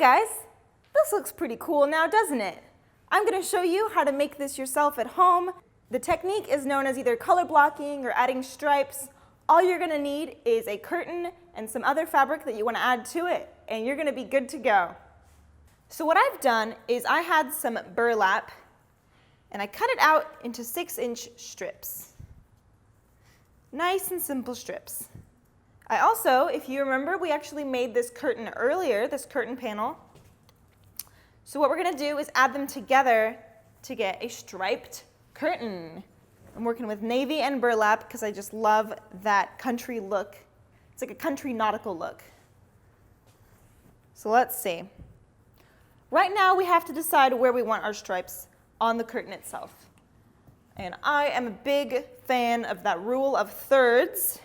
guys, this looks pretty cool now, doesn't it? I'm going to show you how to make this yourself at home. The technique is known as either color blocking or adding stripes. All you're going to need is a curtain and some other fabric that you want to add to it, and you're going to be good to go. So what I've done is I had some burlap, and I cut it out into 6-inch strips. Nice and simple strips. I also, if you remember, we actually made this curtain earlier, this curtain panel. So what we're going to do is add them together to get a striped curtain. I'm working with navy and burlap because I just love that country look. It's like a country nautical look. So let's see. Right now we have to decide where we want our stripes on the curtain itself. And I am a big fan of that rule of thirds.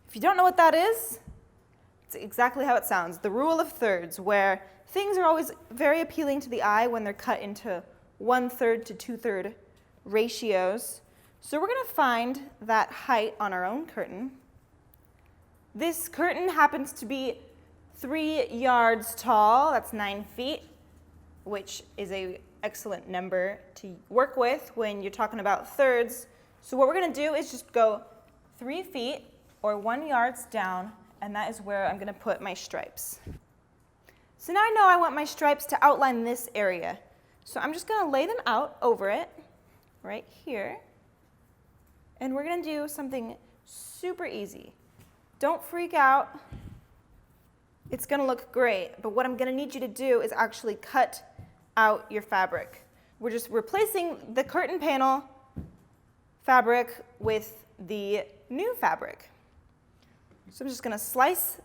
If you don't know what that is, it's exactly how it sounds. The rule of thirds, where things are always very appealing to the eye when they're cut into 1/3 to 2/3 ratios. So we're going to find that height on our own curtain. This curtain happens to be 3 yards tall. That's 9 feet, which is an excellent number to work with when you're talking about thirds. So what we're going to do is just go 3 feet or 1 yard down, and that is where I'm going to put my stripes. So now I know I want my stripes to outline this area. So I'm just going to lay them out over it right here. And we're going to do something super easy. Don't freak out. It's going to look great, but what I'm going to need you to do is actually cut out your fabric. We're just replacing the curtain panel fabric with the new fabric. So I'm just going to slice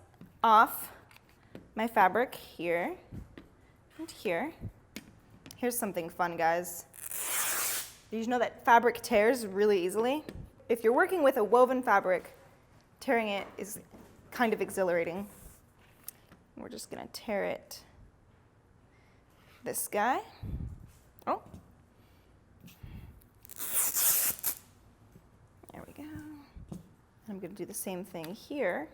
off my fabric here and here. Here's something fun, guys. Did you know that fabric tears really easily? If you're working with a woven fabric, tearing it is kind of exhilarating. We're just going to tear it this guy. Oh. There we go. I'm going to do the same thing here.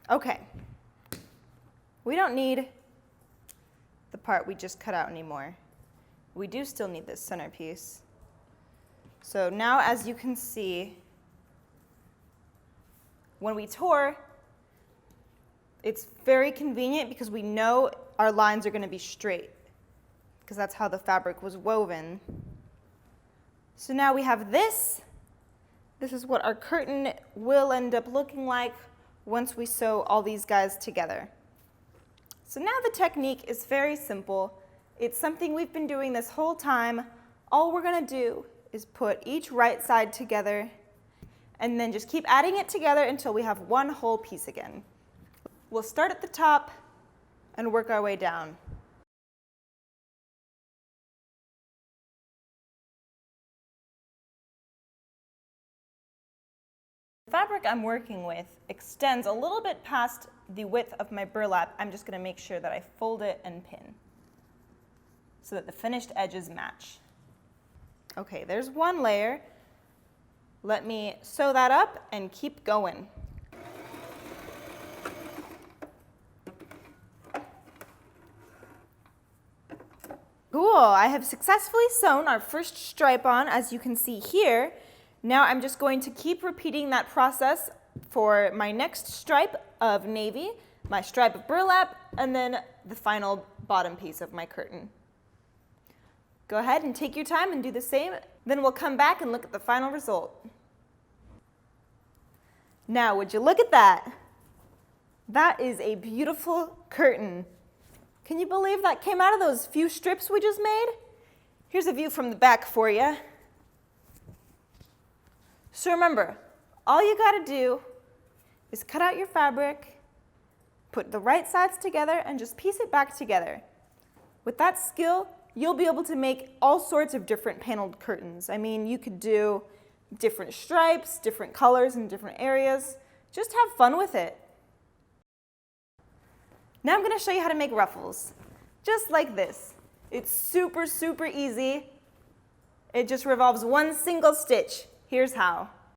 Okay. We don't need the part we just cut out anymore. We do still need this centerpiece. So now, as you can see, when we tore, it's very convenient because we know our lines are going to be straight because that's how the fabric was woven. So now we have this. This is what our curtain will end up looking like once we sew all these guys together. So now the technique is very simple. It's something we've been doing this whole time. All we're going to do is put each right side together and then just keep adding it together until we have one whole piece again. We'll start at the top and work our way down. The fabric I'm working with extends a little bit past the width of my burlap. I'm just going to make sure that I fold it and pin so that the finished edges match. Okay, there's one layer. Let me sew that up and keep going. Cool, I have successfully sewn our first stripe on, as you can see here. Now I'm just going to keep repeating that process for my next stripe of navy, my stripe of burlap, and then the final bottom piece of my curtain. Go ahead and take your time and do the same. Then we'll come back and look at the final result. Now, would you look at that? That is a beautiful curtain. Can you believe that came out of those few strips we just made? Here's a view from the back for you. So remember, all you got to do is cut out your fabric, put the right sides together, and just piece it back together. With that skill, you'll be able to make all sorts of different paneled curtains. I mean, you could do different stripes, different colors in different areas. Just have fun with it. Now I'm going to show you how to make ruffles. Just like this. It's super, super easy. It just revolves one single stitch. Here's how.